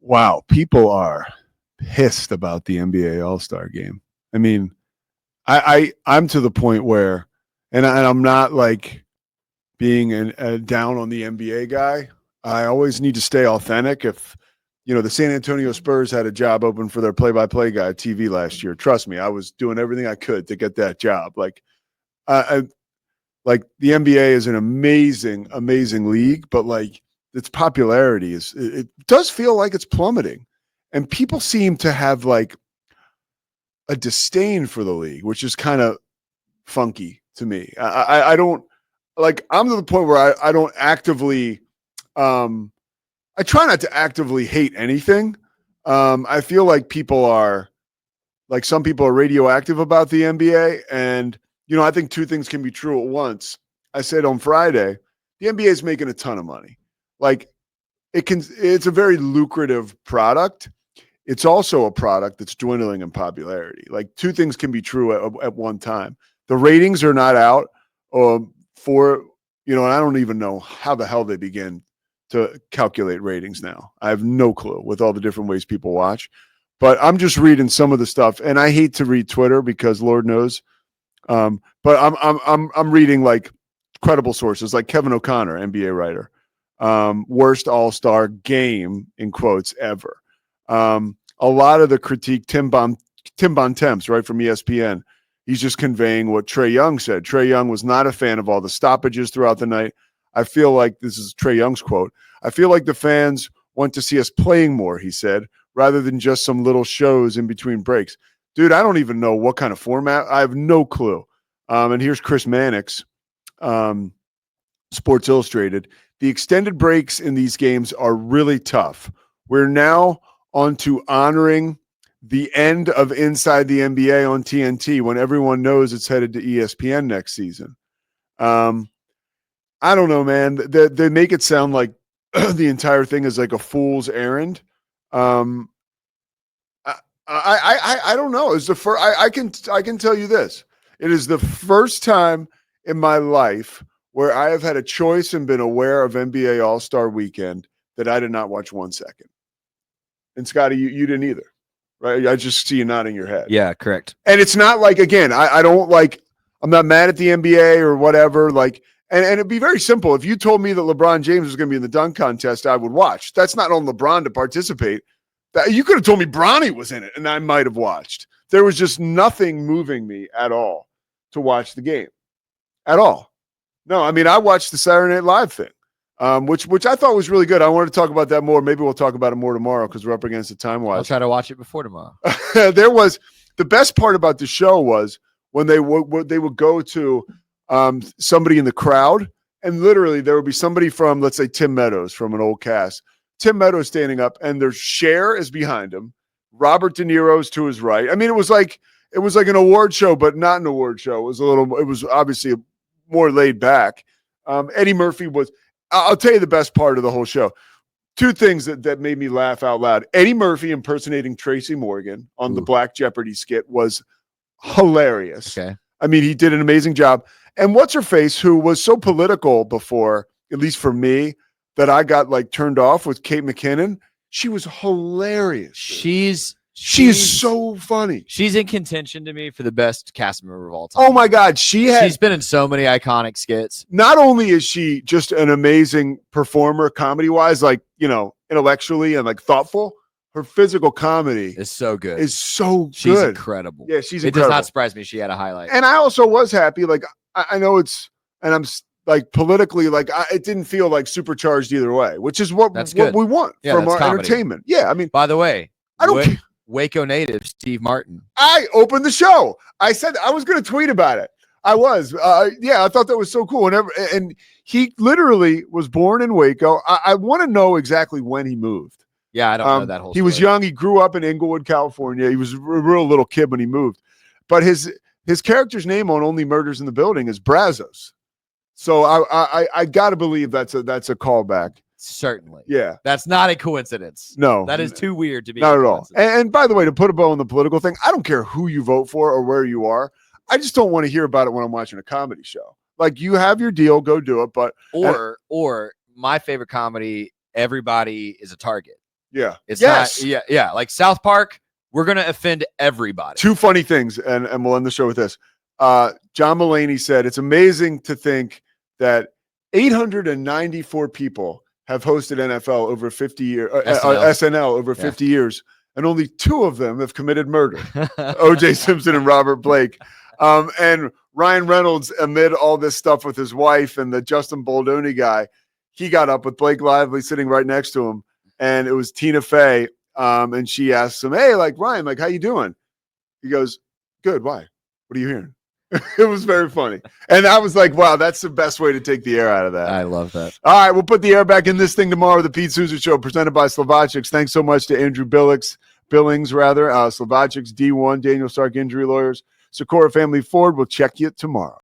Wow, people are pissed about the NBA All-Star game. I mean, I'm to the point where, and I'm not like being down on the NBA guy. I always need to stay authentic. If the San Antonio Spurs had a job open for their play-by-play guy at TV last year, trust me, I was doing everything I could to get that job. Like the NBA is an amazing, amazing league, but like its popularity it does feel like it's plummeting, and people seem to have like a disdain for the league, which is kind of funky to me. I don't like. I'm to the point where I don't actively. I try not to actively hate anything. I feel like some people are radioactive about the NBA, and I think two things can be true at once. I said on Friday, the NBA is making a ton of money. Like it's a very lucrative product. It's also a product that's dwindling in popularity. Like two things can be true at one time. The ratings are not out for, and I don't even know how the hell they begin to calculate ratings now. I have no clue with all the different ways people watch, but I'm just reading some of the stuff, and I hate to read Twitter because Lord knows. But I'm reading like credible sources like Kevin O'Connor, NBA writer, worst all-star game in quotes ever. A lot of the critique, Tim Bontemps, right, from ESPN, he's just conveying what Trae Young said. Trae Young was not a fan of all the stoppages throughout the night. I feel like, this is Trae Young's quote, I feel like the fans want to see us playing more, he said, rather than just some little shows in between breaks. Dude, I don't even know what kind of format. I have no clue. And here's Chris Mannix, Sports Illustrated. The extended breaks in these games are really tough. We're now on to honoring the end of Inside the NBA on TNT when everyone knows it's headed to ESPN next season. I don't know, man. They make it sound like the entire thing is like a fool's errand. I don't know. It's the first. I can tell you this. It is the first time in my life where I have had a choice and been aware of NBA All-Star Weekend that I did not watch 1 second. And Scotty, you didn't either, right? I just see you nodding your head. Yeah, correct. And it's not like, again, I don't like, I'm not mad at the NBA or whatever. Like, and it'd be very simple. If you told me that LeBron James was going to be in the dunk contest, I would watch. That's not on LeBron to participate. You could have told me Bronny was in it, and I might have watched. There was just nothing moving me at all to watch the game. At all. No, I mean, I watched the Saturday Night Live thing, which I thought was really good. I wanted to talk about that more. Maybe we'll talk about it more tomorrow because we're up against it time-wise. I'll try to watch it before tomorrow. There was the best part about the show was when they would go to somebody in the crowd, and literally there would be somebody from, let's say, Tim Meadows from an old cast. Tim Meadows standing up, and their Cher is behind him. Robert De Niro's to his right. I mean, it was like an award show, but not an award show. It was obviously more laid back. Eddie Murphy was. I'll tell you the best part of the whole show. Two things that made me laugh out loud. Eddie Murphy impersonating Tracy Morgan on the Black Jeopardy skit was hilarious. Okay. I mean, he did an amazing job. And what's her face, who was so political before, at least for me, that I got like turned off with Kate McKinnon. She was hilarious. She's so funny. She's in contention to me for the best cast member of all time. Oh my God. She's been in so many iconic skits. Not only is she just an amazing performer comedy wise, like, intellectually and like thoughtful, her physical comedy is so good. She's incredible. Yeah, she's incredible. It does not surprise me she had a highlight. And I also was happy. Like, I know I'm like politically, like it didn't feel like supercharged either way, which is what we want from our comedy. Entertainment. Yeah, I mean, by the way, I don't. Waco native Steve Martin. I opened the show. I said I was going to tweet about it. I was. I thought that was so cool. And he literally was born in Waco. I want to know exactly when he moved. Yeah, I don't know that whole story. He was young. He grew up in Inglewood, California. He was a real little kid when he moved. But his character's name on Only Murders in the Building is Brazos. So I got to believe that's a callback. Certainly. Yeah. That's not a coincidence. No. That is too weird to be. Not at all. And by the way, to put a bow on the political thing, I don't care who you vote for or where you are. I just don't want to hear about it when I'm watching a comedy show. Like, you have your deal, go do it. But or my favorite comedy, Everybody is a Target. Yeah. It's yes. not. Yeah. Like South Park, we're gonna offend everybody. Two funny things, and we'll end the show with this. John Mulaney said, it's amazing to think that 894 people have hosted NFL over 50 years, SNL over 50 years, and only 2 of them have committed murder. O.J. Simpson and Robert Blake. And Ryan Reynolds, amid all this stuff with his wife and the Justin Baldoni guy, he got up with Blake Lively sitting right next to him, and it was Tina Fey. And she asks him, hey, like, Ryan, like, how you doing? He goes, good. Why? What are you hearing? It was very funny. And I was like, wow, that's the best way to take the air out of that. I love that. All right, we'll put the air back in this thing tomorrow. The Pete Souza Show, presented by Slovacics. Thanks so much to Andrew Billings, Slovacics, D1, Daniel Stark Injury Lawyers, Socorro Family Ford. We'll check you tomorrow.